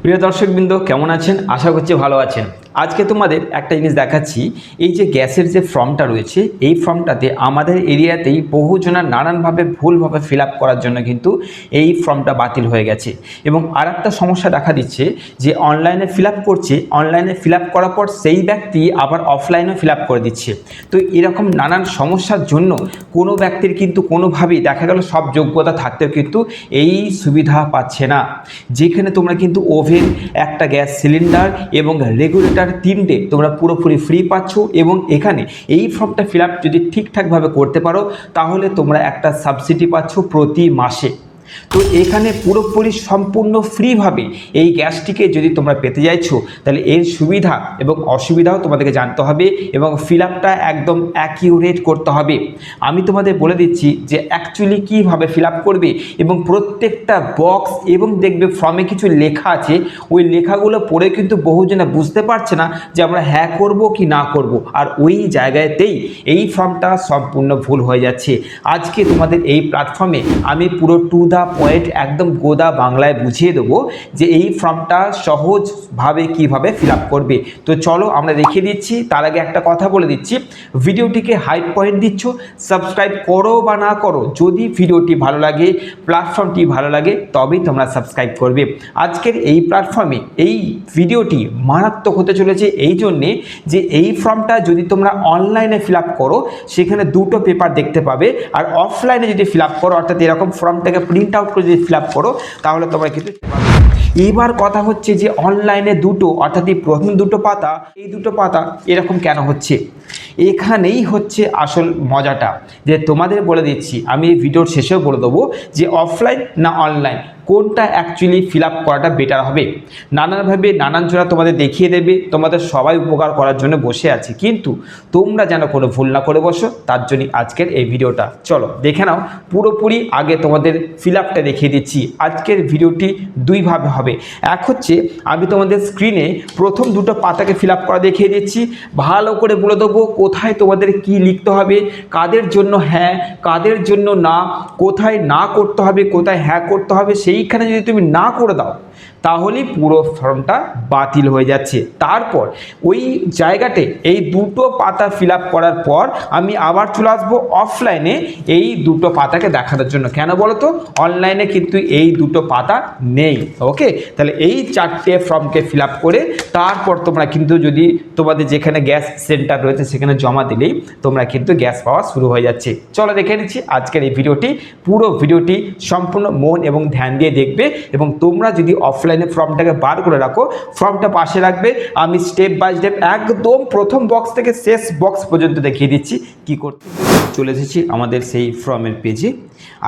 প্রিয় দর্শকবৃন্দ, কেমন আছেন? আশা করছি ভালো আছেন। আজকে তোমাদের একটা জিনিস দেখাচ্ছি। এই যে গ্যাসের যে ফর্মটা রয়েছে, এই ফর্মটাতে আমাদের এরিয়াতেই বহুজনা নানানভাবে ভুলভাবে ফিল আপ করার জন্য কিন্তু এই ফর্মটা বাতিল হয়ে গেছে। এবং আর একটা সমস্যা দেখা দিচ্ছে যে অনলাইনে ফিল আপ করছে, অনলাইনে ফিল আপ করার পর সেই ব্যক্তি আবার অফলাইনেও ফিল আপ করে দিচ্ছে। তো এরকম নানান সমস্যার জন্য কোনো ব্যক্তির কিন্তু কোনোভাবেই দেখা গেল সব যোগ্যতা থাকতেও কিন্তু এই সুবিধা পাচ্ছে না। যেখানে তোমরা কিন্তু ওভেন, একটা গ্যাস সিলিন্ডার এবং রেগুলেটর তিনটে তোমরা পুরোপুরি ফ্রি পাচ্ছ। এবং এখানে এই ফর্মটা ফিল আপ যদি ঠিকঠাকভাবে করতে পারো তাহলে তোমরা একটা সাবসিডি পাচ্ছ প্রতি মাসে। তো এখানে পুরোপুরি সম্পূর্ণ ফ্রিভাবে এই গ্যাসটিকে যদি তোমরা পেতে চাইছো তাহলে এর সুবিধা এবং অসুবিধাও তোমাদেরকে জানতে হবে এবং ফিল আপটা একদম অ্যাকিউরেট করতে হবে। আমি তোমাদের বলে দিচ্ছি যে অ্যাকচুয়ালি কীভাবে ফিল আপ করবে এবং প্রত্যেকটা বক্স এবং দেখবে ফর্মে কিছু লেখা আছে, ওই লেখাগুলো পড়ে কিন্তু বহুজনে বুঝতে পারছে না যে আমরা হ্যাঁ করব কি না করব, আর ওই জায়গাতেই এই ফর্মটা সম্পূর্ণ ভুল হয়ে যাচ্ছে। আজকে তোমাদের এই প্ল্যাটফর্মে আমি পুরো টু দ্য পয়েন্ট একদম গোদা বাংলায় বুঝিয়ে দেবো যে এই ফর্মটা সহজভাবে কিভাবে ফিল আপ করবে। তো চলো আমরা দেখিয়ে দিচ্ছি। তার আগে একটা কথা বলে দিচ্ছি, ভিডিওটিকে হাই পয়েন্ট দিচ্ছ, সাবস্ক্রাইব করো বা না করো, যদি ভিডিওটি ভালো লাগে, প্ল্যাটফর্মটি ভালো লাগে, তবেই তোমরা সাবস্ক্রাইব করবে। আজকের এই প্ল্যাটফর্মে এই ভিডিওটি মারাত্মক হতে চলেছে এই জন্যে যে এই ফর্মটা যদি তোমরা অনলাইনে ফিল আপ করো সেখানে দুটো পেপার দেখতে পাবে, আর অফলাইনে যদি ফিল আপ করো অর্থাৎ এরকম ফর্মটাকে প্রিন্ট আউট করে যদি ফিল আপ করো তাহলে তোমরা কিন্তু। এবার কথা হচ্ছে যে অনলাইনে দুটো অর্থাৎ এই প্রথম দুটো পাতা, এই দুটো পাতা এরকম কেন হচ্ছে? এখানেই হচ্ছে আসল মজাটা, যে তোমাদের বলে দিচ্ছি, আমি এই ভিডিওর শেষেও বলে দেবো যে অফলাইন না অনলাইন কোনটা অ্যাকচুয়ালি ফিল আপ করাটা বেটার হবে। নানানভাবে নানান জোড়া তোমাদের দেখিয়ে দেবে, তোমাদের সবাই উপকার করার জন্য বসে আছে, কিন্তু তোমরা যেন কোনো ভুল না করে বসো, তার জন্যই আজকের এই ভিডিওটা। চলো দেখে নাও পুরোপুরি। আগে তোমাদের ফিল আপটা দেখিয়ে দিচ্ছি। আজকের ভিডিওটি দুইভাবে হবে। এক হচ্ছে আমি তোমাদের স্ক্রিনে প্রথম দুটো পাতাকে ফিল আপ করা দেখিয়ে দিচ্ছি, ভালো করে বলে দেবো কোথায় তোমাদের কি লিখতে হবে, কাদের জন্য হ্যাঁ, কাদের জন্য না, কোথায় না করতে হবে, কোথায় হ্যাঁ করতে হবে। সেইখানে যদি তুমি না করে দাও তাহলেই পুরো ফর্মটা বাতিল হয়ে যাচ্ছে। তারপর ওই জায়গাতে এই দুটো পাতা ফিল আপ করার পর আমি আবার চলে আসবো অফলাইনে এই দুটো পাতাকে দেখানোর জন্য। কেন বলো তো? অনলাইনে কিন্তু এই দুটো পাতা নেই। ওকে, তাহলে এই চারটে ফর্মকে ফিল আপ করে তারপর তোমরা কিন্তু যদি তোমাদের যেখানে গ্যাস সেন্টার রয়েছে সেখানে জমা দিলেই তোমরা কিন্তু গ্যাস পাওয়া শুরু হয়ে যাচ্ছে। চলো দেখে নিচ্ছি আজকের এই ভিডিওটি। পুরো ভিডিওটি সম্পূর্ণ মন এবং ধ্যান দিয়ে দেখবে এবং তোমরা যদি অফলাইনে ফর্মটাকে বার করে রাখো, ফর্মটা পাশে রাখবে। আমি স্টেপ বাই স্টেপ একদম প্রথম বক্স থেকে শেষ বক্স পর্যন্ত দেখিয়ে দিচ্ছি কি করতে। চলে এসেছি আমাদের সেই ফর্মের পেজে।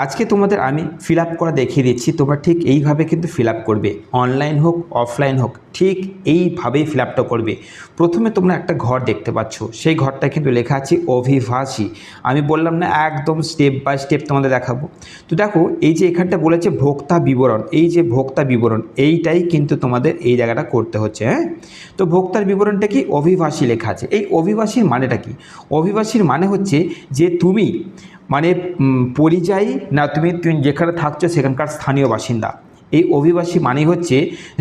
আজকে তোমাদের আমি ফিল আপ করা দেখিয়ে দিচ্ছি, তোমরা ঠিক এইভাবে কিন্তু ফিল আপ করবে, অনলাইন হোক অফলাইন হোক ঠিক এইভাবেই ফিল আপটা করবে। প্রথমে তোমরা একটা ঘর দেখতে পাচ্ছ, সেই ঘরটা কিন্তু লেখা আছে অভিবাসী। আমি বললাম না একদম স্টেপ বাই স্টেপ তোমাদের দেখাবো। তো দেখো এই যে এখানটা বলেছে ভোক্তা বিবরণ, এই যে ভোক্তা বিবরণ এইটাই কিন্তু তোমাদের এই জায়গাটা করতে হচ্ছে। হ্যাঁ, তো ভোক্তার বিবরণটা কি? অভিবাসী লেখা আছে। এই অভিবাসীর মানেটা কি? অভিবাসীর মানে হচ্ছে যে তুমি মানে পরিযায়ী না, তুমি যেখানে থাকছো সেখানকার স্থানীয় বাসিন্দা। এই অভিবাসী মানে হচ্ছে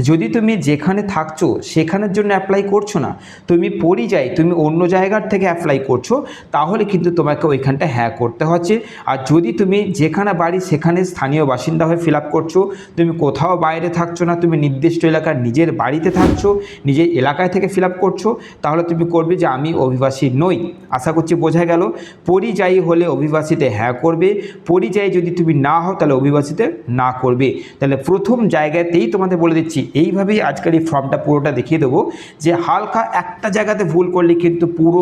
যদি তুমি যেখানে থাকছো সেখানের জন্য অ্যাপ্লাই করছো না, তুমি পরিযায়ী, তুমি অন্য জায়গার থেকে অ্যাপ্লাই করছো, তাহলে কিন্তু তোমাকে ওইখানটা হ্যাঁ করতে হচ্ছে। আর যদি তুমি যেখানে বাড়ি সেখানে স্থানীয় বাসিন্দা হয়ে ফিল আপ করছো, তুমি কোথাও বাইরে থাকছো না, তুমি নির্দিষ্ট এলাকার নিজের বাড়িতে থাকছো, নিজের এলাকায় থেকে ফিল আপ করছো, তাহলে তুমি করবে যে আমি অভিবাসী নই। আশা করছি বোঝা গেল। পরিযায়ী হলে অভিবাসীতে হ্যাঁ করবে, পরিযায়ী যদি তুমি না হও তাহলে অভিবাসীতে না করবে। তাহলে প্রথম জায়গাতেই তোমাদের বলে দিচ্ছি, এইভাবেই আজকের এই ফর্মটা পুরোটা দেখিয়ে দেবো যে হালকা একটা জায়গাতে ভুল করলে কিন্তু পুরো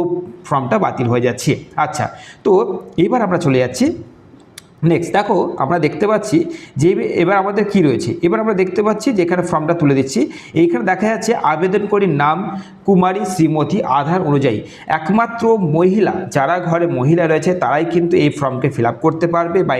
ফর্মটা বাতিল হয়ে যাচ্ছে। আচ্ছা, তো এবার আমরা চলে যাচ্ছি নেক্সট। দেখো আমরা দেখতে পাচ্ছি যে এবার আমাদের কি রয়েছে। এবার আমরা দেখতে পাচ্ছি যে এখানে ফর্মটা তুলে দিচ্ছি। এইখানে দেখা যাচ্ছে আবেদনকারীর নাম কুমারী শ্রীমতী আধার অনুযায়ী। একমাত্র মহিলা, যারা ঘরে মহিলা রয়েছে তারাই কিন্তু এই ফর্মকে ফিল আপ করতে পারবে বা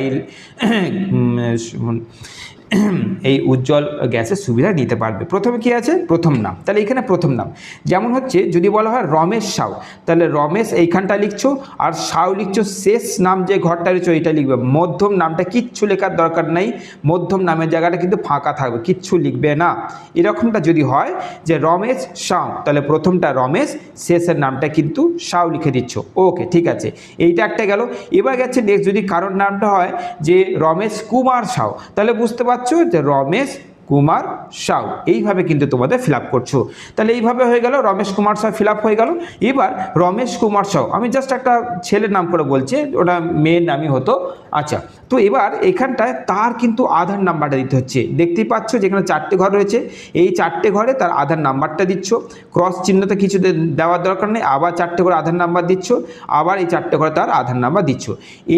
এই উজ্জ্বল গ্যাসের সুবিধা নিতে পারবে। প্রথমে কি আছে, প্রথম নাম, তাহলে এখানে প্রথম নাম যেমন হচ্ছে যদি বলা হয় রমেশ সাউ, তাহলে রমেশ এইখানটা লিখছো, আর সাউ লিখছো, শেষ নাম যে ঘরটা রয়েছে ওইটা লিখবে। মধ্যম নামটা কিচ্ছু লেখার দরকার নেই, মধ্যম নামের জায়গাটা কিন্তু ফাঁকা থাকবে, কিচ্ছু লিখবে না। এরকমটা যদি হয় যে রমেশ সাউ, তাহলে প্রথমটা রমেশ, শেষের নামটা কিন্তু সাউ লিখে দিচ্ছ। ওকে, ঠিক আছে, এইটা একটা গেল। এবার গেছে নেক্সট, যদি কারোর নামটা হয় যে রমেশ কুমার সাউ, তাহলে বুঝতে পারছো যে রমেশ কুমার সাউ, এইভাবে কিন্তু তোমাদের ফিল আপ করছো। তাহলে এইভাবে হয়ে গেল, রমেশ কুমার সাউ ফিল আপ হয়ে গেল। এবার রমেশ কুমার সাউ, আমি জাস্ট একটা ছেলের নাম করে বলছি, ওটা মেয়ের নামই হতো। আচ্ছা, তো এবার এখানটায় তার কিন্তু আধার নাম্বারটা দিতে হচ্ছে। দেখতেই পাচ্ছ যেখানে 4টে ঘর রয়েছে, এই 4টে ঘরে তার আধার নাম্বারটা দিচ্ছ, ক্রস চিহ্নতে কিছু দেওয়ার দরকার নেই, আবার 4টে করে আধার নাম্বার দিচ্ছ, আবার এই 4টে করে তার আধার নাম্বার দিচ্ছ।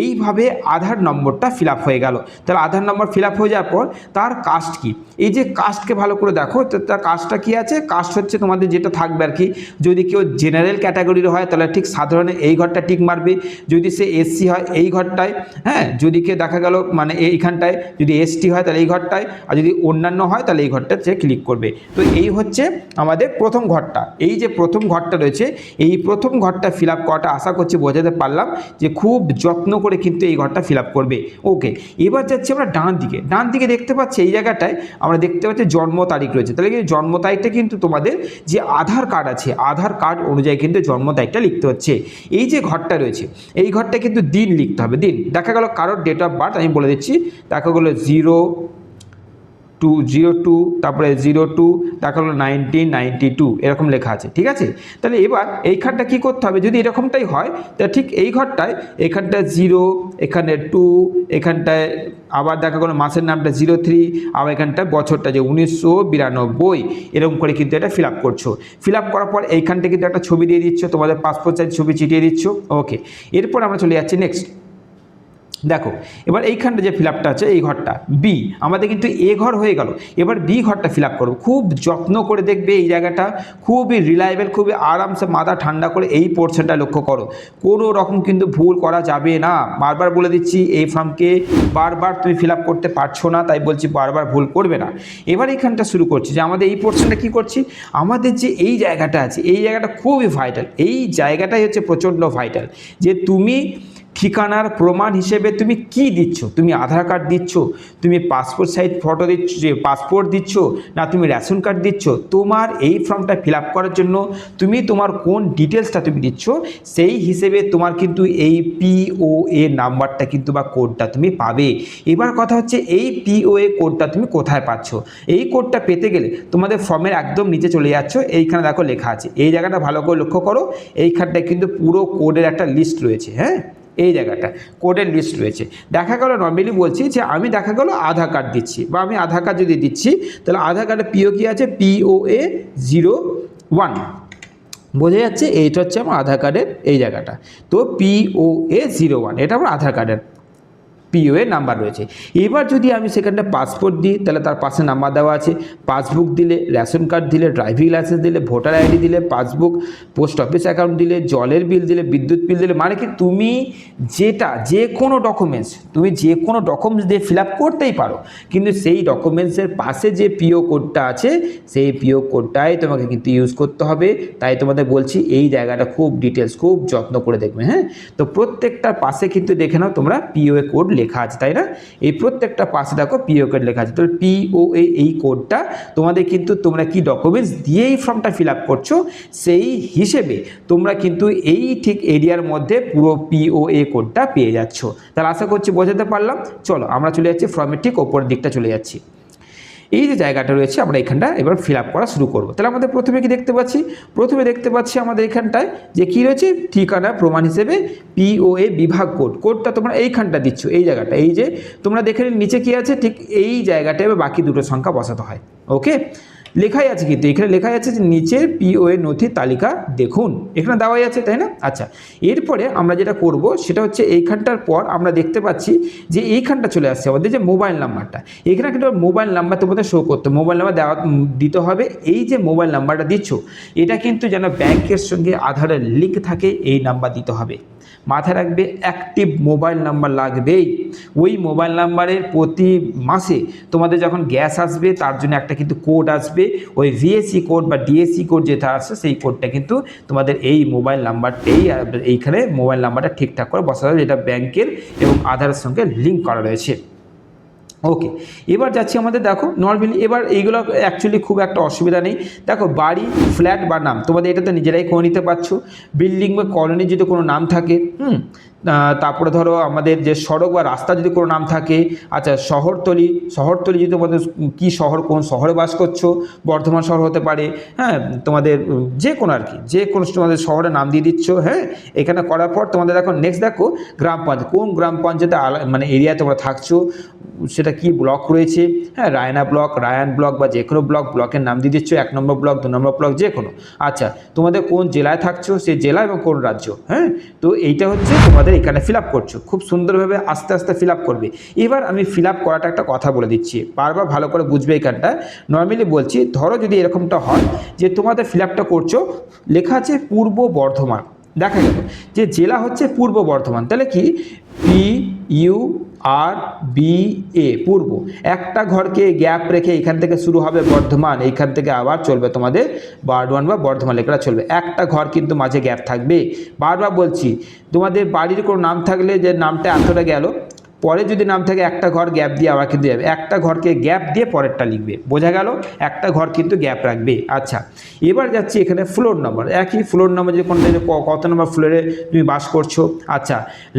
এইভাবে আধার নম্বরটা ফিল আপ হয়ে গেল। তাহলে আধার নম্বর ফিল আপ হয়ে যাওয়ার পর তার কাস্ট কি, এই যে কাস্টকে ভালো করে দেখো, তার কাস্টটা কি আছে, কাস্ট হচ্ছে তোমাদের যেটা থাকবে আর কি। যদি কেউ জেনারেল ক্যাটাগরির হয় তাহলে ঠিক সাধারণে এই ঘরটা টিক মারবে, যদি সে এসসি হয় এই ঘরটায়, হ্যাঁ, যদি কেউ দেখা গেল মানে এইখানটায়, যদি এসটি হয় তাহলে এই ঘরটায়, আর যদি অন্যান্য হয় তাহলে এই ঘরটা সে ক্লিক করবে। তো এই হচ্ছে আমাদের প্রথম ঘরটা। এই যে প্রথম ঘরটা রয়েছে, এই প্রথম ঘরটা ফিল আপ করাটা আশা করছি বোঝাতে পারলাম যে খুব যত্ন করে কিন্তু এই ঘরটা ফিল আপ করবে। ওকে, এবার যাচ্ছি আমরা ডান দিকে। ডান দিকে দেখতে পাচ্ছি এই জায়গাটায় আমরা দেখতে পাচ্ছি জন্ম তারিখ রয়েছে, তাহলে কিন্তু জন্ম তারিখটা কিন্তু তোমাদের যে আধার কার্ড আছে, আধার কার্ড অনুযায়ী কিন্তু জন্ম তারিখটা লিখতে হচ্ছে। এই যে ঘরটা রয়েছে এই ঘরটা কিন্তু দিন লিখতে হবে, দিন। দেখা গেল কারোর ডেট অফ বার্থ আমি বলে দিচ্ছি, দেখা গেলো 0202, তারপরে 02, দেখা হলো 1992, এরকম লেখা আছে, ঠিক আছে। তাহলে এবার এইখানটা কি করতে হবে, যদি এরকমটাই হয় তাহলে ঠিক এই ঘরটায় এখানটায় 0, এখানে 2, এখানটায় আবার দেখা গেলো মাসের নামটা 03, আবার এখানটায় বছরটা যে 1992, এরকম করে কিন্তু এটা ফিল আপ করছো। ফিল আপ করার পর এইখানটা কিন্তু একটা ছবি দিয়ে দিচ্ছ, তোমাদের পাসপোর্ট সাইজ ছবি চিটিয়ে দিচ্ছ। ওকে, এরপর আমরা চলে যাচ্ছি নেক্সট। দেখো এবার এইখানটা যে ফিল আপটা আছে এই ঘরটা বি, আমাদের কিন্তু এ ঘর হয়ে গেল। এবার বি ঘরটা ফিল আপ করো, খুব যত্ন করে দেখবে এই জায়গাটা, খুবই রিলায়েবল, খুবই আরামসে মাথা ঠান্ডা করে এই পোর্শনটা লক্ষ্য করো, কোনো রকম কিন্তু ভুল করা যাবে না। বারবার বলে দিচ্ছি এই ফর্মকে বারবার তুমি ফিল আপ করতে পারছো না, তাই বলছি বারবার ভুল করবে না। এবার এইখানটা শুরু করছি যে আমাদের এই পোর্শনটা কী করছি, আমাদের যে এই জায়গাটা আছে এই জায়গাটা খুবই ভাইটাল, এই জায়গাটাই হচ্ছে প্রচণ্ড ভাইটাল, যে তুমি ঠিকানার প্রমাণ হিসেবে তুমি কি দিচ্ছ, তুমি আধার কার্ড দিচ্ছ, তুমি পাসপোর্ট সাইজ ফটো দিচ্ছ, পাসপোর্ট দিচ্ছ, না তুমি রেশন কার্ড দিচ্ছ। তোমার এই ফর্মটা ফিল আপ করার জন্য তুমি তোমার কোন ডিটেলসটা তুমি দিচ্ছ সেই হিসেবে তোমার কিন্তু এই পিওএ নাম্বারটা কিন্তু বা কোডটা তুমি পাবে। এবার কথা হচ্ছে এই পিওএ কোডটা তুমি কোথায় পাচ্ছ, এই কোডটা পেতে গেলে তোমাদের ফর্মের একদম নিচে চলে যাচ্ছ, এইখানে দেখো লেখা আছে, এই জায়গাটা ভালো করে লক্ষ্য করো, এইখানটায় কিন্তু পুরো কোডের একটা লিস্ট রয়েছে। হ্যাঁ, এই জায়গাটা কোডের লিস্ট রয়েছে। দেখা গেল নর্মালি বলছি যে আমি দেখা গেল আধার কার্ড দিচ্ছি, বা আমি আধার কার্ড যদি দিচ্ছি তাহলে আধার কার্ডে পিও কি আছে, POA 01, বোঝা যাচ্ছে এইটা হচ্ছে আমার আধার কার্ডের এই জায়গাটা। তো POA 01 এটা আমার আধার কার্ডের পিওএ নাম্বার রয়েছে। এবার যদি আমি সেখানটা পাসপোর্ট দিই তাহলে তার পাশে নাম্বার দেওয়া আছে, পাসবুক দিলে, রেশন কার্ড দিলে, ড্রাইভিং লাইসেন্স দিলে, ভোটার আইডি দিলে, পাসবুক, পোস্ট অফিস অ্যাকাউন্ট দিলে, জলের বিল দিলে, বিদ্যুৎ বিল দিলে, মানে কি তুমি যেটা যে কোনো ডকুমেন্টস তুমি যে কোনো ডকুমেন্টস দিয়ে ফিল আপ করতেই পারো, কিন্তু সেই ডকুমেন্টসের পাশে যে পিও কোডটা আছে সেই পিও কোডটাই তোমাকে কিন্তু ইউজ করতে হবে। তাই তোমাদের বলছি এই জায়গাটা খুব ডিটেলস, খুব যত্ন করে দেখবে। হ্যাঁ, তো প্রত্যেকটার পাশে কিন্তু দেখে নাও তোমরা পিওএ কোড লেখা আছে, তাই না? এই প্রত্যেকটা পাশে দেখো পিও কোড লেখা আছে। তাহলে পিওএ এই কোডটা তোমাদের কিন্তু তোমরা কি ডকুমেন্টস দিয়ে এই ফর্মটা ফিল আপ করছো সেই হিসেবে তোমরা কিন্তু এই ঠিক এরিয়ার মধ্যে পুরো পিওএ কোডটা পেয়ে যাচ্ছ। তাহলে আশা করছি বোঝাতে পারলাম। চলো আমরা চলে যাচ্ছি ফর্মের ঠিক ওপরের দিকটা চলে যাচ্ছি। এই যে জায়গাটা রয়েছে আমরা এখানটা এবার ফিল আপ করা শুরু করব। তাহলে আমাদের প্রথমে কি দেখতে পাচ্ছি, প্রথমে দেখতে পাচ্ছি আমাদের এখানটায় যে কী রয়েছে, ঠিকানা প্রমাণ হিসেবে পিওএ বিভাগ কোড, কোডটা তোমরা এইখানটা দিচ্ছ, এই জায়গাটা, এই যে তোমরা দেখে নিচে কি আছে ঠিক এই জায়গাটায় বাকি দুটো সংখ্যা বসাতে হয়। ওকে, লেখাই আছে কিন্তু এখানে লেখাই আছে যে নিচের পিওএ নথির তালিকা দেখুন, এখানে দেওয়াই আছে, তাই না? আচ্ছা, এরপরে আমরা যেটা করব সেটা হচ্ছে এইখানটার পর আমরা দেখতে পাচ্ছি যে এইখানটা চলে আসছে আমাদের যে মোবাইল নাম্বারটা, এখানে কিন্তু মোবাইল নাম্বার তোমাদের শো করতে, মোবাইল নাম্বার দেওয়া দিতে হবে। এই যে মোবাইল নাম্বারটা দিচ্ছ এটা কিন্তু যেন ব্যাংকের সঙ্গে আধারের লিঙ্ক থাকে, এই নাম্বার দিতে হবে। মাথায় রাখবে অ্যাক্টিভ মোবাইল নাম্বার লাগবেই। ওই মোবাইল নাম্বারের প্রতি মাসে তোমাদের যখন গ্যাস আসবে তার জন্য একটা কিন্তু কোড আসবে, ওই ভিএসি কোড বা ডিএসি কোড যেটা আছে সেই কোডটা কিন্তু তোমাদের এই মোবাইল নাম্বারটাই এইখানে মোবাইল নাম্বারটা ঠিকঠাক করে বসাতে হবে, যেটা ব্যাংকের এবং আধারের সঙ্গে লিঙ্ক করা রয়েছে। ওকে, এবার যাচ্ছি আমাদের দেখো নর্মালি, এবার এইগুলো অ্যাকচুয়ালি খুব একটা অসুবিধা নেই। দেখো বাড়ি, ফ্ল্যাট বা নাম তোমাদের এটা তো নিজেরাই করে নিতে পারছো। বিল্ডিং বা কলোনি যদি কোনো নাম থাকে, তারপরে ধরো আমাদের যে সড়ক বা রাস্তা যদি কোনো নাম থাকে, আচ্ছা শহরতলি যদি তোমাদের কী শহর, কোন শহরে বাস করছো, বর্ধমান শহর হতে পারে, হ্যাঁ তোমাদের যে কোনো আর কি, যে কোনো তোমাদের শহরের নাম দিয়ে দিচ্ছ। হ্যাঁ, এখানে করার পর তোমাদের দেখো নেক্সট দেখো গ্রাম পঞ্চায়েত, কোন গ্রাম পঞ্চায়েতে মানে এরিয়া তোমরা থাকছো, সেটা কি ব্লক রয়েছে, হ্যাঁ রায়না ব্লক, রায়ান ব্লক বা যে কোনো ব্লকের নাম দিয়ে দিচ্ছ, 1 নম্বর ব্লক, 2 নম্বর ব্লক যে কোনো। আচ্ছা তোমাদের কোন জেলায় থাকছো সেই জেলা এবং কোন রাজ্য, হ্যাঁ তো এইটা হচ্ছে তোমাদের এখানে ফিল আপ করছো, খুব সুন্দরভাবে আস্তে আস্তে ফিল আপ করবে। এবার আমি ফিল আপ করাটা একটা কথা বলে দিচ্ছি, বারবার ভালো করে বুঝবে এখানটা। নর্মালি বলছি, ধরো যদি এরকমটা হয় যে তোমাদের ফিল আপটা করছো, লেখা আছে পূর্ব বর্ধমান, দেখা গেল যে জেলা হচ্ছে পূর্ব বর্ধমান, তাহলে কি PURBA পূর্ব, একটা ঘরকে গ্যাপ রেখে এখান থেকে শুরু হবে বর্ধমান, এইখান থেকে আবার চলবে তোমাদের বারডোয়ান বা বর্ধমান লেখাটা চলবে, একটা ঘর কিন্তু মাঝে গ্যাপ থাকবে। বারবার বলছি, তোমাদের বাড়ির কোনো নাম থাকলে যে নামটা এতটা গেল, পরে যদি নাম থাকে একটা ঘর গ্যাপ দিয়ে আবার কিন্তু যাবে, একটা ঘরকে গ্যাপ দিয়ে পরেরটা লিখবে, বোঝা গেল, একটা ঘর কিন্তু গ্যাপ রাখবে। আচ্ছা এবার যাচ্ছি এখানে ফ্লোর নম্বর, একই ফ্লোর নম্বর যদি কোনো কত নম্বর ফ্লোরে তুমি বাস করছো। আচ্ছা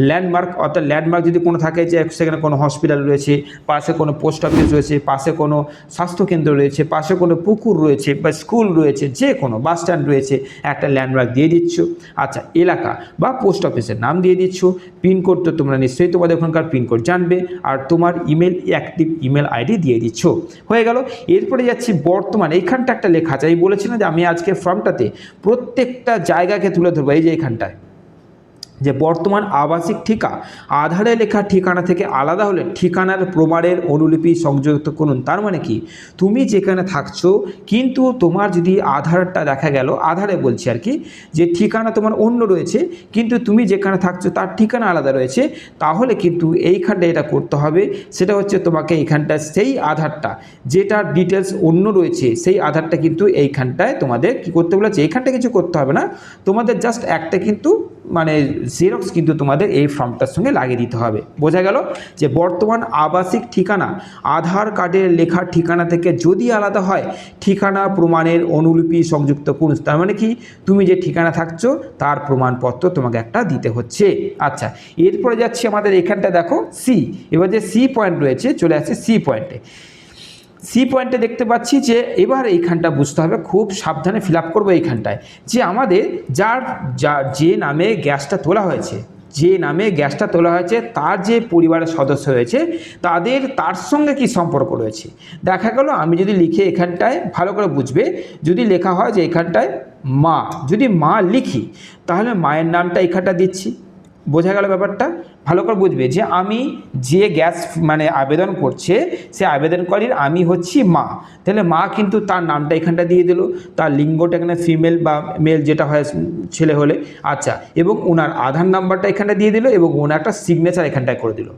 ল্যান্ডমার্ক, অর্থাৎ ল্যান্ডমার্ক যদি কোনো থাকে যে সেখানে কোনো হসপিটাল রয়েছে, পাশে কোনো পোস্ট অফিস রয়েছে, পাশে কোনো স্বাস্থ্যকেন্দ্র রয়েছে, পাশে কোনো পুকুর রয়েছে বা স্কুল রয়েছে, যে কোনো বাস স্ট্যান্ড রয়েছে, একটা ল্যান্ডমার্ক দিয়ে দিচ্ছ। আচ্ছা এলাকা বা পোস্ট অফিসের নাম দিয়ে দিচ্ছ। পিনকোড তো তোমরা নিশ্চয়ই তোমাদের ওখানকার পিনকোড জানবে, আর তোমার ইমেল, অ্যাক্টিভ ইমেল আইডি দিয়ে দিচ্ছ, হয়ে গেল। এরপরে যাচ্ছি বর্তমান, এইখানটা একটা লেখা আছে, আমি বলেছিলাম যে আমি আজকে ফর্মটাতে প্রত্যেকটা জায়গাকে তুলে ধরবো। এই যে এইখানটায় যে বর্তমান আবাসিক ঠিকা আধারে লেখা ঠিকানা থেকে আলাদা হলে ঠিকানার প্রমাণের অনুলিপি সংযুক্ত করুন। তার মানে কি, তুমি যেখানে থাকছো কিন্তু তোমার যদি আধারটা দেখা গেল, আধারে বলছি আর কি, যে ঠিকানা তোমার অন্য রয়েছে কিন্তু তুমি যেখানে থাকছো তার ঠিকানা আলাদা রয়েছে, তাহলে কিন্তু এইখানটা এটা করতে হবে, সেটা হচ্ছে তোমাকে এইখানটা সেই আধারটা যেটার ডিটেলস অন্য রয়েছে সেই আধারটা কিন্তু এইখানটায় তোমাদের কি করতে বলেছে, এইখানটা কিছু করতে হবে না, তোমাদের জাস্ট একটা কিন্তু মানে জেরক্স কিন্তু তোমাদের এই ফর্মটার সঙ্গে লাগিয়ে দিতে হবে। বোঝা গেল যে বর্তমান আবাসিক ঠিকানা আধার কার্ডের লেখা ঠিকানা থেকে যদি আলাদা হয় ঠিকানা প্রমাণের অনুলিপি সংযুক্ত করুন। তার মানে কি, তুমি যে ঠিকানা থাকছো তার প্রমাণপত্র তোমাকে একটা দিতে হচ্ছে। আচ্ছা এরপরে যাচ্ছি আমাদের এখানটা দেখো সি, এবার যে সি পয়েন্ট রয়েছে, চলে আসছে সি পয়েন্টে। সি পয়েন্টে দেখতে পাচ্ছি যে এবার এইখানটা বুঝতে হবে, খুব সাবধানে ফিল আপ করবো এইখানটায়, যে আমাদের যে নামে গ্যাসটা তোলা হয়েছে, যে নামে গ্যাসটা তোলা হয়েছে তার যে পরিবারের সদস্য রয়েছে তার সঙ্গে কি সম্পর্ক রয়েছে। দেখা গেল আমি যদি লিখে এখানটায়, ভালো করে বুঝবে, যদি লেখা হয় যে এখানটায় মা, যদি মা লিখি তাহলে মায়ের নামটা এখানটা দিচ্ছি। বোঝা গেল ব্যাপারটা, ভালো করে বুঝবে যে আমি যে গ্যাস মানে আবেদন করছে সে আবেদনকারীর আমি হচ্ছি মা, তাহলে মা কিন্তু তার নামটা এখানটা দিয়ে দিল, তার লিঙ্গটা এখানে ফিমেল বা মেল যেটা হয় ছেলে হলে। আচ্ছা এবং ওনার আধার নাম্বারটা এখানটা দিয়ে দিল এবং ওনার একটা সিগনেচার এখানটায় করে দিল।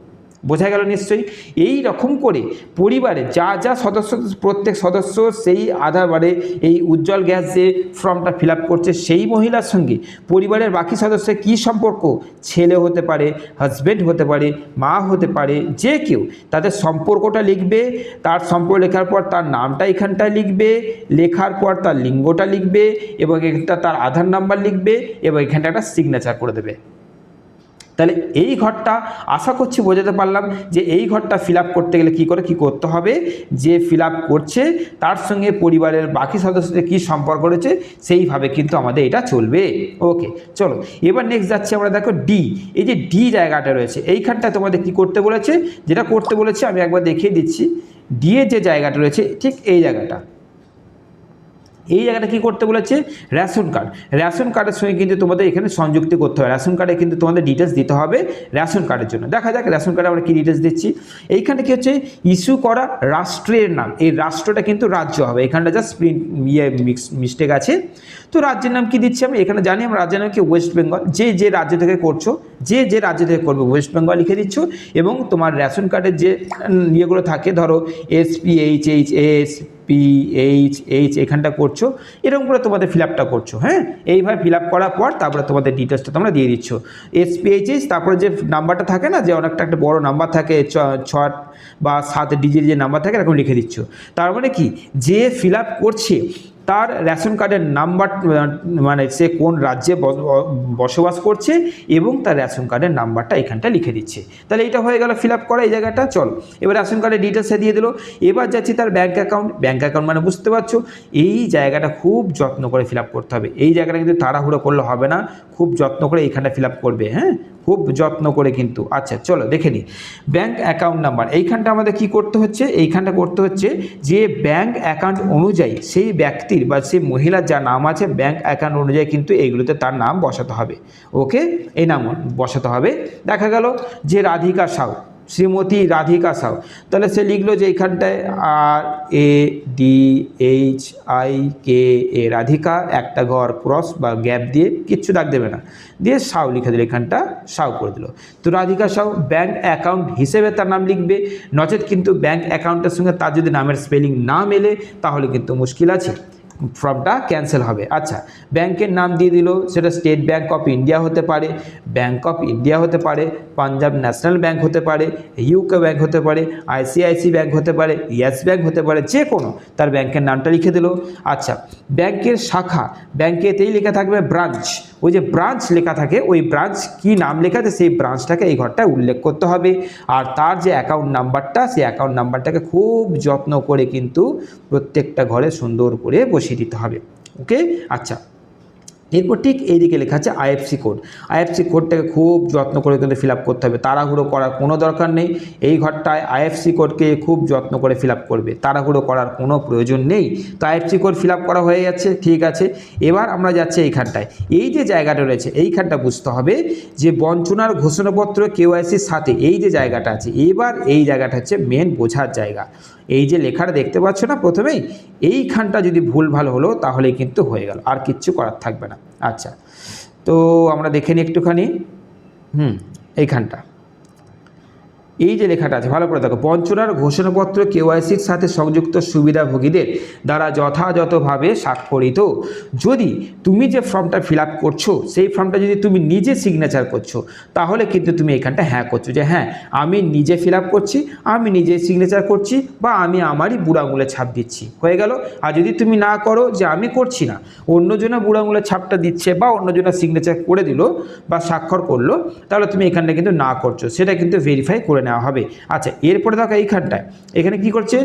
বোঝা গেল নিশ্চয়ই। এই রকম করে পরিবারে যা যা সদস্য, প্রত্যেক সদস্য সেই আধার মানে এই উজ্জ্বল গ্যাস যে ফর্মটা ফিল আপ করছে সেই মহিলার সঙ্গে পরিবারের বাকি সদস্যের কী সম্পর্ক, ছেলে হতে পারে, হাজব্যান্ড হতে পারে, মা হতে পারে, যে কেউ, তাদের সম্পর্কটা লিখবে। তার সম্পর্ক লেখার পর তার নামটা এখানটায় লিখবে, লেখার পর তার লিঙ্গটা লিখবে এবং এখানটা তার আধার নাম্বার লিখবে এবং এখানটা একটা সিগনেচার করে দেবে। তাহলে এই ঘরটা আশা করছি বোঝাতে পারলাম যে এই ঘরটা ফিল আপ করতে গেলে কী করতে হবে, যে ফিল আপ করছে তার সঙ্গে পরিবারের বাকি সদস্যদের কী সম্পর্ক রয়েছে সেইভাবে কিন্তু আমাদের এটা চলবে। ওকে চলো এবার নেক্সট যাচ্ছি আমরা, দেখো ডি, এই যে ডি জায়গাটা রয়েছে এইখানটা তোমাদের কি করতে বলেছে, যেটা করতে বলেছে আমি একবার দেখিয়ে দিচ্ছি। ডি এর যে জায়গাটা রয়েছে ঠিক এই জায়গাটা, এই জায়গাটা কি করতে বলেছে, রেশন কার্ড। রেশন কার্ডের সঙ্গে কিন্তু তোমাদের এখানে সংযুক্তি করতে হবে, রেশন কার্ডে কিন্তু তোমাদের ডিটেলস দিতে হবে রেশন কার্ডের জন্য। দেখা যাক রেশন কার্ডে আমরা কি ডিটেলস দিচ্ছি। এইখানে কি হচ্ছে, ইস্যু করা রাষ্ট্রের নাম, এই রাষ্ট্রটা কিন্তু রাজ্য হবে, এখানটা জাস্ট মিস্টেক আছে। তো রাজ্যের নাম কি দিচ্ছি আমরা, এখানে জানি আমরা রাজ্যের নাম কি ওয়েস্ট বেঙ্গল, যে রাজ্য থেকে করছো, যে রাজ্য থেকে করবে ওয়েস্ট বেঙ্গল লিখে দিচ্ছ। এবং তোমার রেশন কার্ডের যে ইয়েগুলো থাকে, ধরো SPHHS PHH এখানটা করছো, এরকম করে তোমাদের ফিল আপটা করছো। হ্যাঁ, এইভাবে ফিল আপ করার পর তারপরে তোমাদের ডিটেলসটা তোমরা দিয়ে দিচ্ছ। SPHH তারপরে যে নাম্বারটা থাকে না, যে অনেকটা একটা বড় নাম্বার থাকে, 6 বা 7 ডিজিট যে নাম্বার থাকে, এরকম লিখে দিচ্ছ। তার মানে কি, যে ফিল আপ করছে তার রেশন কার্ডের নাম্বার, মানে সে কোন রাজ্যে বসবাস করছে এবং তার রেশন কার্ডের নাম্বারটা এখানটা লিখে দিচ্ছে। তাহলে এটা হয়ে গেল ফিল আপ করা এই জায়গাটা। চলো এবার রেশন কার্ডের ডিটেলসে দিয়ে দিল। এবার যাচ্ছি তার ব্যাঙ্ক অ্যাকাউন্ট। ব্যাঙ্ক অ্যাকাউন্ট মানে বুঝতে পারছো, এই জায়গাটা খুব যত্ন করে ফিল আপ করতে হবে। এই জায়গাটা কিন্তু তাড়াহুড়ো করলে হবে না, খুব যত্ন করে এইখানটা ফিল আপ করবে। হ্যাঁ, খুব যত্ন করে কিন্তু। আচ্ছা চলো দেখে নিই। ব্যাঙ্ক অ্যাকাউন্ট নাম্বার, এইখানটা আমাদের কি করতে হচ্ছে, এইখানটা করতে হচ্ছে যে ব্যাঙ্ক অ্যাকাউন্ট অনুযায়ী সেই ব্যক্তির বা সেই মহিলার যা নাম আছে, ব্যাঙ্ক অ্যাকাউন্ট অনুযায়ী কিন্তু এইগুলোতে তার নাম বসাতে হবে। ওকে, এই নাম বসাতে হবে। দেখা গেল যে রাধিকা সাউ, শ্রীমতী রাধিকা সাউ, তাহলে সে লিখলো যে এইখানটায় RADHIKA রাধিকা, একটা ঘর ক্রস বা গ্যাপ দিয়ে, কিচ্ছু দাগ দেবে না, দিয়ে সাউ লিখে দিল, এখানটা সাউ করে দিল। তো রাধিকা সাউ ব্যাঙ্ক অ্যাকাউন্ট হিসেবে তার নাম লিখবে, নচেত কিন্তু ব্যাঙ্ক অ্যাকাউন্টের সঙ্গে তার যদি নামের স্পেলিং না মেলে তাহলে কিন্তু মুশকিল আছে, ফর্মটা ক্যান্সেল হবে। আচ্ছা, ব্যাংকের নাম দিয়ে দিল, সেটা স্টেট ব্যাঙ্ক অফ ইন্ডিয়া হতে পারে, ব্যাঙ্ক অফ ইন্ডিয়া হতে পারে, পাঞ্জাব ন্যাশনাল ব্যাঙ্ক হতে পারে, ইউকো ব্যাঙ্ক হতে পারে, ICICI ব্যাঙ্ক হতে পারে, ইয়েস ব্যাঙ্ক হতে পারে, যে কোনো তার ব্যাংকের নামটা লিখে দিল। আচ্ছা, ব্যাংকের শাখা, ব্যাংকেতেই লেখা থাকবে ব্রাঞ্চ, ওই যে ব্রাঞ্চ লেখা থাকে, ওই ব্রাঞ্চ কি নাম লেখা আছে সেই ব্রাঞ্চটাকে এই ঘরটায় উল্লেখ করতে হবে। আর তার যে অ্যাকাউন্ট নাম্বারটা, সেই অ্যাকাউন্ট নাম্বারটাকে খুব যত্ন করে কিন্তু প্রত্যেকটা ঘরে সুন্দর করে বসিয়ে দিতে হবে। ওকে, আচ্ছা, এরপর ঠিক এইদিকে লেখা আছে IFSC কোড। IFSC কোডটাকে খুব যত্ন করে কিন্তু ফিল আপ করতে হবে, তাড়াহুড়ো করার কোনো দরকার নেই। এই ঘরটায় IFSC কোডকে খুব যত্ন করে ফিল আপ করবে, তাড়াহুড়ো করার কোনো প্রয়োজন নেই। তো IFSC কোড ফিল আপ করা হয়ে যাচ্ছে, ঠিক আছে। এবার আমরা যাচ্ছি এইখানটায়, এই যে জায়গাটা রয়েছে এইখানটা বুঝতে হবে যে বঞ্চনার ঘোষণাপত্র KYCর সাথে এই যে জায়গাটা আছে, এবার এই জায়গাটা হচ্ছে মেন বোঝার জায়গা। এই যে লেখাটা দেখতে পাচ্ছ না প্রথমেই, এইখানটা যদি ভুলভাল হলো তাহলে কিন্তু হয়ে গেল, আর কিচ্ছু করার থাকবে না। আচ্ছা, তো আমরা দেখে নিই একটুখানি। এইখানটা এই যে লেখাটা আছে ভালো করে দেখো, বঞ্চনার ঘোষণাপত্র KYCর সাথে সংযুক্ত সুবিধাভোগীদের দ্বারা যথাযথভাবে স্বাক্ষরিত। যদি তুমি যে ফর্মটা ফিল আপ করছো সেই ফর্মটা যদি তুমি নিজে সিগনেচার করছো, তাহলে কিন্তু তুমি এখানটা হ্যাঁ করছো, যে হ্যাঁ আমি নিজে ফিল আপ করছি, আমি নিজে সিগনেচার করছি, বা আমি আমারই বুড়ো আঙুলের ছাপ দিচ্ছি, হয়ে গেল। আর যদি তুমি না করো যে আমি করছি না, অন্যজনের বুড়ো আঙুলের ছাপটা দিচ্ছে বা অন্যজনের সিগনেচার করে দিল বা স্বাক্ষর করলো, তাহলে তুমি এখানটা কিন্তু না করছো, সেটা কিন্তু ভেরিফাই করে নেওয়া হবে। আচ্ছা, এরপরে দেখো এইখানটায়, এখানে কি করছে,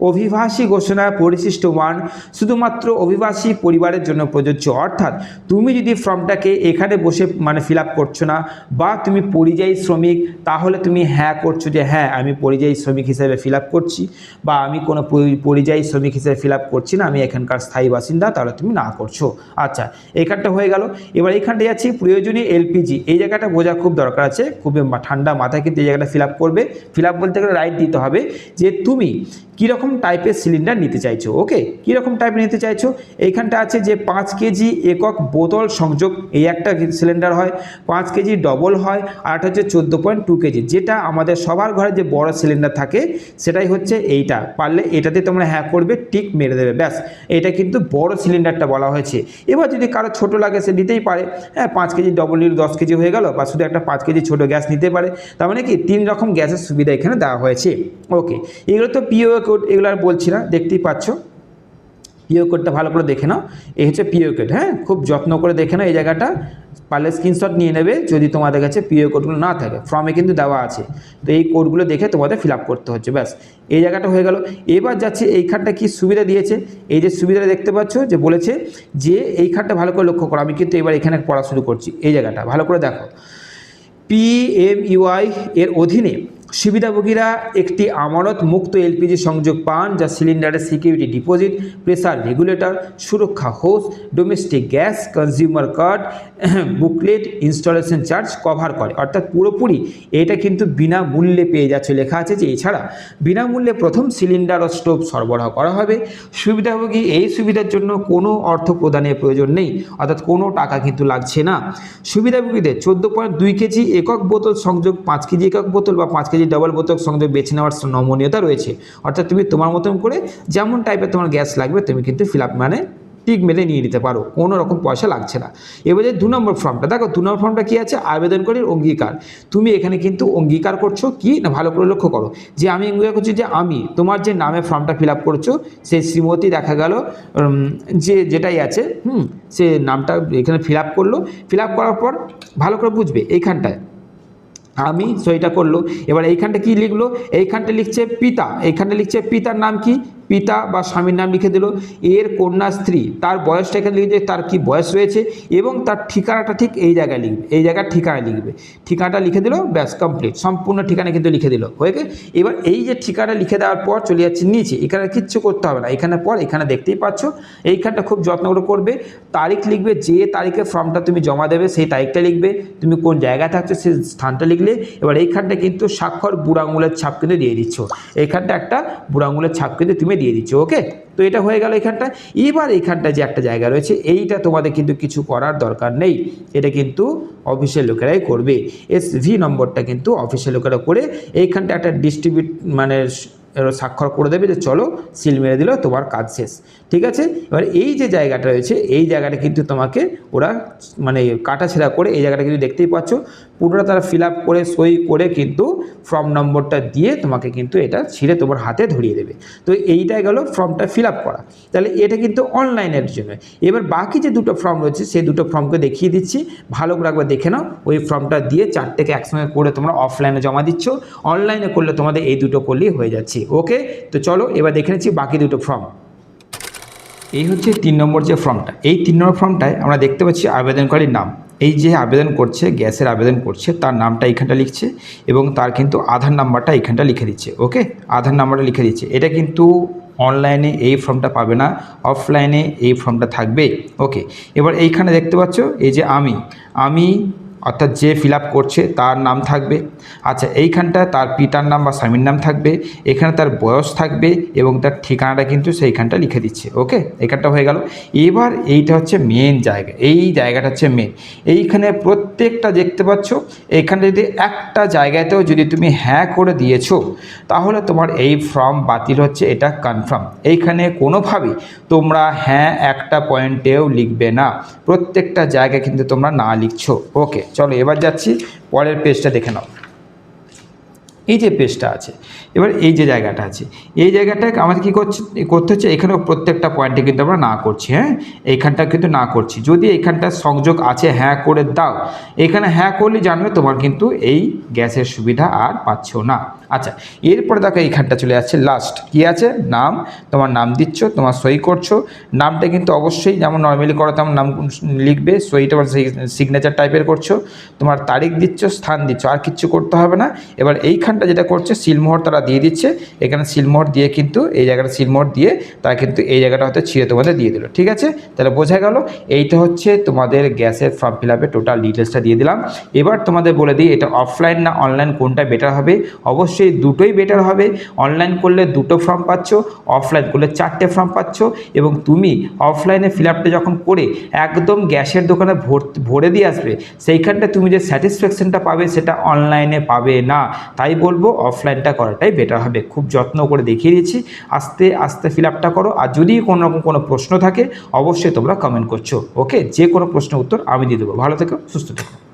অভিবাসী ঘোষণা পরিশিষ্ট 1 শুধুমাত্র অভিবাসী পরিবারের জন্য প্রযোজ্য। অর্থাৎ তুমি যদি ফর্মটাকে এখানে বসে মানে ফিল আপ করছো না, বা তুমি পরিযায়ী শ্রমিক, তাহলে তুমি হ্যাঁ করছো যে হ্যাঁ আমি পরিযায়ী শ্রমিক হিসেবে ফিল আপ করছি, বা আমি কোনো পরিযায়ী শ্রমিক হিসেবে ফিল আপ করছি না, আমি এখানকার স্থায়ী বাসিন্দা, তাহলে তুমি না করছো। আচ্ছা, এইখানটা হয়ে গেল। এবার এইখানটা যাচ্ছি প্রয়োজনীয় LPG, এই জায়গাটা বোঝা খুব দরকার আছে, খুবই ঠান্ডা মাথায় কিন্তু এই জায়গাটা ফিল আপ করবে। ফিল আপ বলতে গেলে রাইট দিতে হবে যে তুমি কীরকম টাইপের সিলিন্ডার নিতে চাইছো। ওকে, কীরকম টাইপের নিতে চাইছো, এইখানটা আছে যে 5 কেজি একক বোতল সংযোগ, এই একটা সিলিন্ডার হয়, 5 কেজি ডবল হয়, আর একটা হচ্ছে 14.2 কেজি, যেটা আমাদের সবার ঘরে যে বড় সিলিন্ডার থাকে সেটাই হচ্ছে এইটা। পারলে এটাতে তোমরা হ্যাঁ করবে, টিক মেরে দেবে, ব্যাস। এটা কিন্তু বড় সিলিন্ডারটা বলা হয়েছে। এবার যদি কারো ছোট লাগে সে নিতেই পারে, হ্যাঁ 5 কেজি ডবল নিলে 10 কেজি হয়ে গেল, বা শুধু একটা 5 কেজি ছোটো গ্যাস নিতে পারে। তার মানে কি 3 রকম গ্যাসের সুবিধা এখানে দেওয়া হয়েছে। ওকে, এগুলো তো পিও কোড, এগুলো আর বলছি না, দেখতেই পাচ্ছ। পিও কোডটা ভালো করে দেখে নাও, এই হচ্ছে পিও কোড। হ্যাঁ, খুব যত্ন করে দেখে নাও এই জায়গাটা, পারলে স্ক্রিনশট নিয়ে নেবে যদি তোমাদের কাছে পিও কোডগুলো না থাকে, ফর্মে কিন্তু দেওয়া আছে। তো এই কোডগুলো দেখে তোমাদের ফিল আপ করতে হচ্ছে, ব্যাস। এই জায়গাটা হয়ে গেল। এবার যাচ্ছে এইখানটা কি সুবিধা দিয়েছে, এই যে সুবিধাটা দেখতে পাচ্ছ যে বলেছে যে এইখানটা ভালো করে লক্ষ্য করো, আমি কিন্তু এবার এখানে পড়া শুরু করছি। এই জায়গাটা ভালো করে দেখো, PMUI এর অধীনে সুবিধাভোগীরা একটি আমানত মুক্ত এলপিজি সংযোগ পান, যা সিলিন্ডারের সিকিউরিটি ডিপোজিট, প্রেসার রেগুলেটর, সুরক্ষা hose, domestic gas, consumer card, booklet, installation charge cover করে। অর্থাৎ পুরোপুরি এটা কিন্তু বিনামূল্যে পেয়ে যাচ্ছে। লেখা আছে যে এছাড়া বিনামূল্যে প্রথম সিলিন্ডার ও স্টোভ সরবরাহ করা হবে। সুবিধাভোগী এই সুবিধার জন্য কোনো অর্থ প্রদানের প্রয়োজন নেই, অর্থাৎ কোনো টাকা কিন্তু লাগছে না। সুবিধাভোগীদের 14.2 কেজি একক বোতল সংযোগ, 5 কেজি একক বোতল বা 5 কেজি ডাবল বোতল সংযোগ বেছে নেওয়ার নমনীয়তা রয়েছে। অর্থাৎ তুমি তোমার মতন করে যেমন টাইপের তোমার গ্যাস লাগবে তুমি কিন্তু ফিল আপ মানে টিক মেলে নিয়ে নিতে পারো, কোনো রকম পয়সা লাগছে না। এবারে 2 নম্বর ফর্মটা দেখো, 2 নম্বর ফর্মটা কী আছে? আবেদনকারীর অঙ্গীকার। তুমি এখানে কিন্তু অঙ্গীকার করছো কি না, ভালো করে লক্ষ্য করো যে আমি অঙ্গীকার করছি যে আমি তোমার যে নামে ফর্মটা ফিল আপ করছো সেই শ্রীমতী দেখা গেল যে যেটাই আছে সে নামটা এখানে ফিল আপ করলো। ফিল আপ করার পর ভালো করে বুঝবে এইখানটায় আমি সইটা করলো। এবার এইখানটা কি লিখলো? এইখানটা লিখছে পিতা, এইখানটা লিখছে পিতার নাম কি, পিতা বা স্বামীর নাম লিখে দিল। এর কন্যা স্ত্রী তার বয়সটা এখানে লিখবে, তার কি বয়স রয়েছে, এবং তার ঠিকানাটা ঠিক এই জায়গায় লিখবে, এই জায়গার ঠিকানা লিখবে। ঠিকানাটা লিখে দিল, ব্যাস কমপ্লিট, সম্পূর্ণ ঠিকানা কিন্তু লিখে দিল হয়ে গেল। এবার এই যে ঠিকানা লিখে দেওয়ার পর চলে যাচ্ছে নিচে, এখানে কিচ্ছু করতে হবে না। এখানে পর এখানে দেখতেই পাচ্ছ এইখানটা খুব যত্ন করে করবে। তারিখ লিখবে, যে তারিখে ফর্মটা তুমি জমা দেবে সেই তারিখটা লিখবে, তুমি কোন জায়গায় থাকছো সেই স্থানটা লিখলে। এবার এইখানটা কিন্তু স্বাক্ষর বুড়ো আঙুলের ছাপ কিন্তু দিয়ে দিচ্ছ, এইখানটা একটা বুড়ো আঙুলের ছাপ কিন্তু তুমি দিয়ে দিচ্ছ। ওকে, তো এটা হয়ে গেল এইখানটা। এবার এইখানটা যে একটা জায়গা রয়েছে এইটা তোমাদের কিন্তু কিছু করার দরকার নেই, এটা কিন্তু অফিসের লোকেরাই করবে। SV নম্বরটা কিন্তু অফিসের লোকেরা করে এইখানটা একটা ডিস্ট্রিবিউট মানে স্বাক্ষর করে দেবে যে চলো সিল মেরে দিল, তোমার কাজ শেষ। ঠিক আছে, এবার এই যে জায়গাটা রয়েছে এই জায়গাটা কিন্তু তোমাকে ওরা মানে কাটাছেঁড়া করে এই জায়গাটা কিন্তু দেখতেই পাচ্ছ পুরোটা তারা ফিল আপ করে সই করে কিন্তু ফর্ম নম্বরটা দিয়ে তোমাকে কিন্তু এটা ছিঁড়ে তোমার হাতে ধরিয়ে দেবে। তো এইটাই গেল ফর্মটা ফিল আপ করা। তাহলে এটা কিন্তু অনলাইনের জন্য। এবার বাকি যে দুটো ফর্ম রয়েছে সেই দুটো ফর্মকে দেখিয়ে দিচ্ছি, ভালো করে একবার দেখে নাও। ওই ফর্মটা দিয়ে চারটেকে একসঙ্গে করে তোমরা অফলাইনে জমা দিচ্ছ, অনলাইনে করলে তোমাদের এই দুটো করলেই হয়ে যাচ্ছে। ওকে, তো চলো এবার দেখে নিচ্ছি বাকি দুটো ফর্ম। এই হচ্ছে 3 নম্বর যে ফর্মটা, এই 3 নম্বর ফর্মটায় আমরা দেখতে পাচ্ছি আবেদনকারীর নাম, এই যে আবেদন করছে গ্যাসের আবেদন করছে তার নামটা এইখানটা লিখছে এবং তার কিন্তু আধার নাম্বারটা এইখানটা লিখে দিচ্ছে। ওকে, আধার নাম্বারটা লিখে দিচ্ছে। এটা কিন্তু অনলাইনে এই ফর্মটা পাবে না, অফলাইনে এই ফর্মটা থাকবে। ওকে, এবার এইখানে দেখতে পাচ্ছ এই যে আমি অর্থাৎ যে ফিল আপ করছে তার নাম থাকবে। আচ্ছা, এইখানটা তার পিতার নাম বা স্বামীর নাম থাকবে, এখানে তার বয়স থাকবে এবং তার ঠিকানাটা কিন্তু সেইখানটা লিখে দিচ্ছে। ওকে, এইখানটা হয়ে গেল। এবার এইটা হচ্ছে মেন জায়গা, এই জায়গাটা হচ্ছে মেন। এইখানে প্রত্যেকটা দেখতে পাচ্ছ, এইখানে যদি একটা জায়গাতেও যদি তুমি হ্যাঁ করে দিয়েছো তাহলে তোমার এই ফর্ম বাতিল হচ্ছে, এটা কনফার্ম। এইখানে কোনোভাবেই তোমরা হ্যাঁ একটা পয়েন্টেও লিখবে না, প্রত্যেকটা জায়গায় কিন্তু তোমরা না লিখছো। ওকে, চলো এবার যাচ্ছি পরের পেজটা দেখে নাও। এই যে পেজটা আছে, এবার এই যে জায়গাটা আছে এই জায়গাটা আমাদের কী করতে হচ্ছে, এখানেও প্রত্যেকটা পয়েন্টে কিন্তু আমরা না করছি। হ্যাঁ, এইখানটা কিন্তু না করছি। যদি এইখানটা সংযোগ আছে হ্যাঁ করে দাও, এখানে হ্যাঁ করলে জানবে তোমার কিন্তু এই গ্যাসের সুবিধা আর পাচ্ছ না। আচ্ছা, এরপরে দেখো এইখানটা চলে যাচ্ছে লাস্ট, কী আছে নাম, তোমার নাম দিচ্ছ, তোমার সই করছো। নামটা কিন্তু অবশ্যই যেমন নর্মালি করো তেমন নাম লিখবে, সইটা সিগনেচার টাইপের করছো, তোমার তারিখ দিচ্ছ, স্থান দিচ্ছ, আর কিচ্ছু করতে হবে না। এবার এইখানটা যেটা করছে সিলমোহর তারা দিয়ে দিচ্ছে, এখানে সিলমোহর দিয়ে কিন্তু এই জায়গাটা সিলমোহর দিয়ে তারা কিন্তু এই জায়গাটা হয়তো ছিঁড়ে তোমাদের দিয়ে দিল। ঠিক আছে, তাহলে বোঝা গেল এইটা হচ্ছে তোমাদের গ্যাসের ফর্ম ফিল আপের টোটাল ডিটেলসটা দিয়ে দিলাম। এবার তোমাদের বলে দিই এটা অফলাইন না অনলাইন কোনটা বেটার হবে। অবশ্যই দুটোই বেটার হবে। অনলাইন করলে 2টো ফর্ম পাচ্ছ, অফলাইন করলে 4টে ফর্ম পাচ্ছ। এবং তুমি অফলাইনে ফিল আপটা যখন করে একদম গ্যাসের দোকানে ভরে দিয়ে আসবে, সেইখানটা তুমি যে স্যাটিসফ্যাকশনটা পাবে সেটা অনলাইনে পাবে না। তাই বলবো অফলাইনটা করাটাই বেটার হবে। খুব যত্ন করে দেখিয়ে দিচ্ছি, আস্তে আস্তে ফিল আপটা করো। আর যদি কোনো রকম কোনো প্রশ্ন থাকে অবশ্যই তোমরা কমেন্ট করছো। ওকে, যে কোনো প্রশ্নের উত্তর আমি দিয়ে দেবো। ভালো থেকো, সুস্থ থেকো।